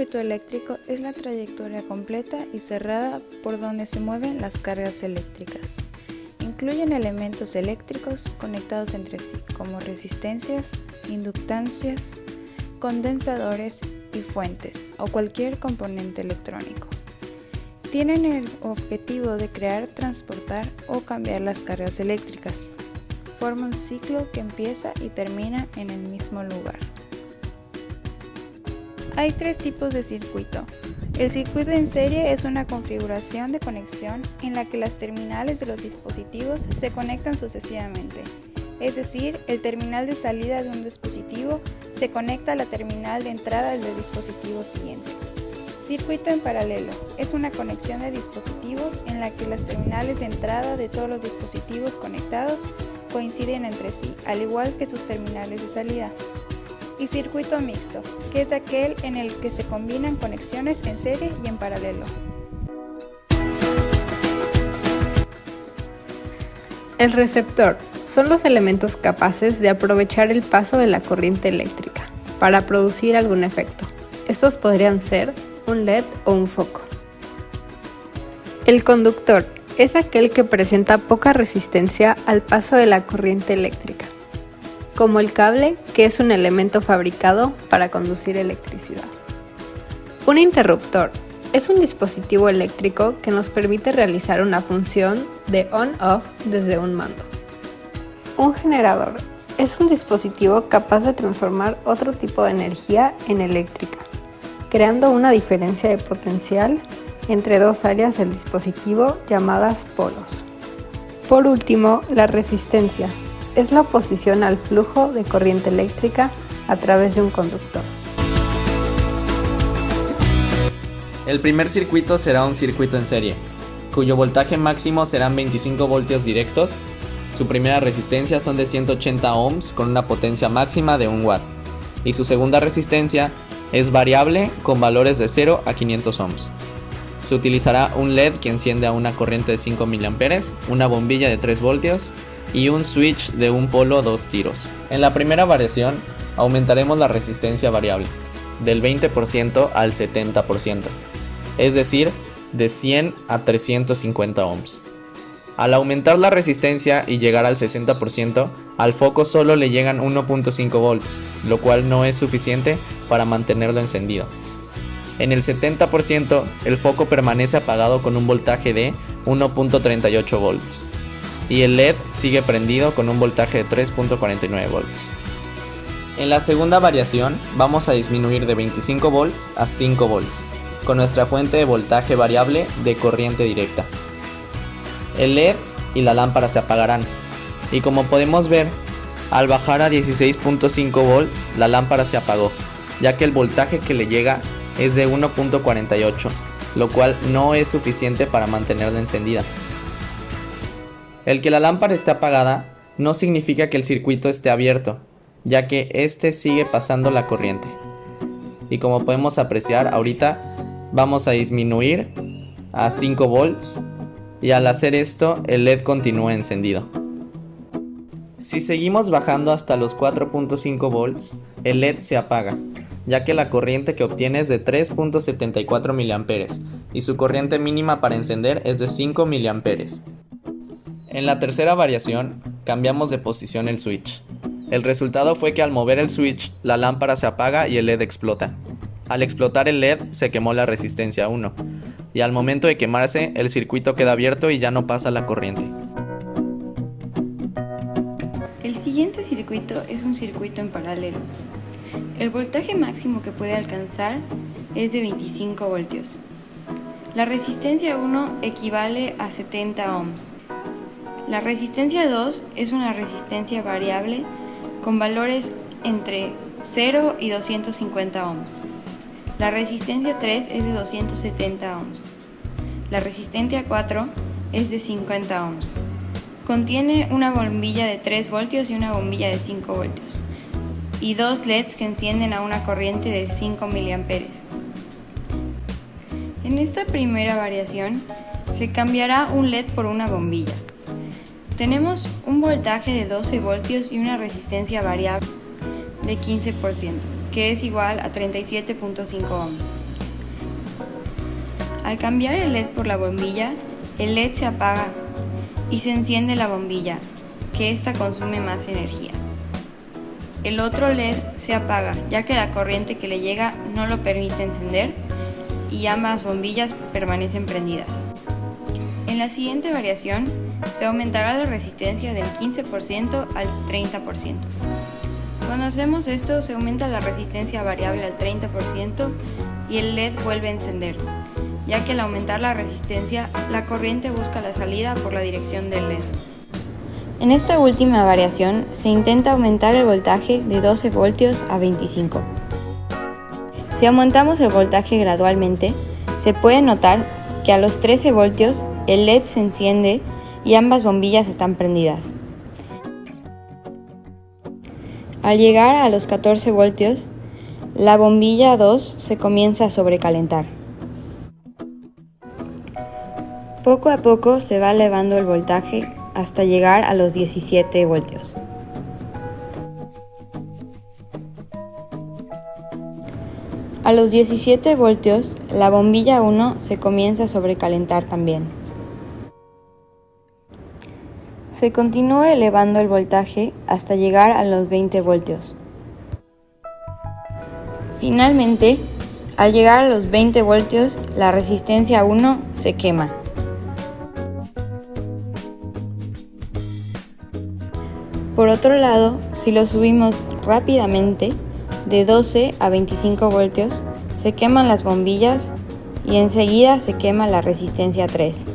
circuito eléctrico es la trayectoria completa y cerrada por donde se mueven las cargas eléctricas. Incluyen elementos eléctricos conectados entre sí, como resistencias, inductancias, condensadores y fuentes, o cualquier componente electrónico. Tienen el objetivo de crear, transportar o cambiar las cargas eléctricas. Forma un ciclo que empieza y termina en el mismo lugar. Hay tres tipos de circuito. El circuito en serie es una configuración de conexión en la que las terminales de los dispositivos se conectan sucesivamente. Es decir, el terminal de salida de un dispositivo se conecta a la terminal de entrada del dispositivo siguiente. Circuito en paralelo es una conexión de dispositivos en la que las terminales de entrada de todos los dispositivos conectados coinciden entre sí, al igual que sus terminales de salida. Y circuito mixto, que es aquel en el que se combinan conexiones en serie y en paralelo. El receptor son los elementos capaces de aprovechar el paso de la corriente eléctrica para producir algún efecto. Estos podrían ser un LED o un foco. El conductor es aquel que presenta poca resistencia al paso de la corriente eléctrica, como el cable, que es un elemento fabricado para conducir electricidad. Un interruptor es un dispositivo eléctrico que nos permite realizar una función de on-off desde un mando. Un generador es un dispositivo capaz de transformar otro tipo de energía en eléctrica, creando una diferencia de potencial entre dos áreas del dispositivo llamadas polos. Por último, la resistencia es la oposición al flujo de corriente eléctrica a través de un conductor. El primer circuito será un circuito en serie, cuyo voltaje máximo serán 25 voltios directos. Su primera resistencia son de 180 ohms con una potencia máxima de 1 watt. Y su segunda resistencia es variable con valores de 0 a 500 ohms. Se utilizará un LED que enciende a una corriente de 5 mA, una bombilla de 3 voltios y un switch de un polo 2 tiros. En la primera variación aumentaremos la resistencia variable del 20% al 70%, es decir, de 100 a 350 ohms. Al aumentar la resistencia y llegar al 60%, al foco solo le llegan 1.5 volts, lo cual no es suficiente para mantenerlo encendido. En el 70%, el foco permanece apagado con un voltaje de 1.38 volts. Y el LED sigue prendido con un voltaje de 3.49 volts. En la segunda variación vamos a disminuir de 25 volts a 5 volts, con nuestra fuente de voltaje variable de corriente directa. El LED y la lámpara se apagarán, y como podemos ver, al bajar a 16.5 volts la lámpara se apagó, ya que el voltaje que le llega es de 1.48, lo cual no es suficiente para mantenerla encendida. El que la lámpara esté apagada no significa que el circuito esté abierto, ya que este sigue pasando la corriente. Y como podemos apreciar ahorita, vamos a disminuir a 5 volts y al hacer esto el LED continúa encendido. Si seguimos bajando hasta los 4.5 volts, el LED se apaga, ya que la corriente que obtiene es de 3.74 mA y su corriente mínima para encender es de 5 mA. En la tercera variación, cambiamos de posición el switch. El resultado fue que al mover el switch, la lámpara se apaga y el LED explota. Al explotar el LED, se quemó la resistencia 1, y al momento de quemarse, el circuito queda abierto y ya no pasa la corriente. El siguiente circuito es un circuito en paralelo. El voltaje máximo que puede alcanzar es de 25 voltios. La resistencia 1 equivale a 70 ohms. La resistencia 2 es una resistencia variable con valores entre 0 y 250 ohms. La resistencia 3 es de 270 ohms. La resistencia 4 es de 50 ohms. Contiene una bombilla de 3 voltios y una bombilla de 5 voltios. Y dos LEDs que encienden a una corriente de 5 mA. En esta primera variación se cambiará un LED por una bombilla. Tenemos un voltaje de 12 voltios y una resistencia variable de 15%, que es igual a 37.5 ohms. Al cambiar el LED por la bombilla, el LED se apaga y se enciende la bombilla, que ésta consume más energía. El otro LED se apaga, ya que la corriente que le llega no lo permite encender y ambas bombillas permanecen prendidas. En la siguiente variación, se aumentará la resistencia del 15% al 30%. Cuando hacemos esto, se aumenta la resistencia variable al 30% y el LED vuelve a encender, ya que al aumentar la resistencia, la corriente busca la salida por la dirección del LED. En esta última variación, se intenta aumentar el voltaje de 12 voltios a 25. Si aumentamos el voltaje gradualmente, se puede notar que a los 13 voltios el LED se enciende y ambas bombillas están prendidas. Al llegar a los 14 voltios, la bombilla 2 se comienza a sobrecalentar. Poco a poco se va elevando el voltaje hasta llegar a los 17 voltios. A los 17 voltios, la bombilla 1 se comienza a sobrecalentar también. Se continúa elevando el voltaje hasta llegar a los 20 voltios. Finalmente, al llegar a los 20 voltios, la resistencia 1 se quema. Por otro lado, si lo subimos rápidamente, de 12 a 25 voltios, se queman las bombillas y enseguida se quema la resistencia 3.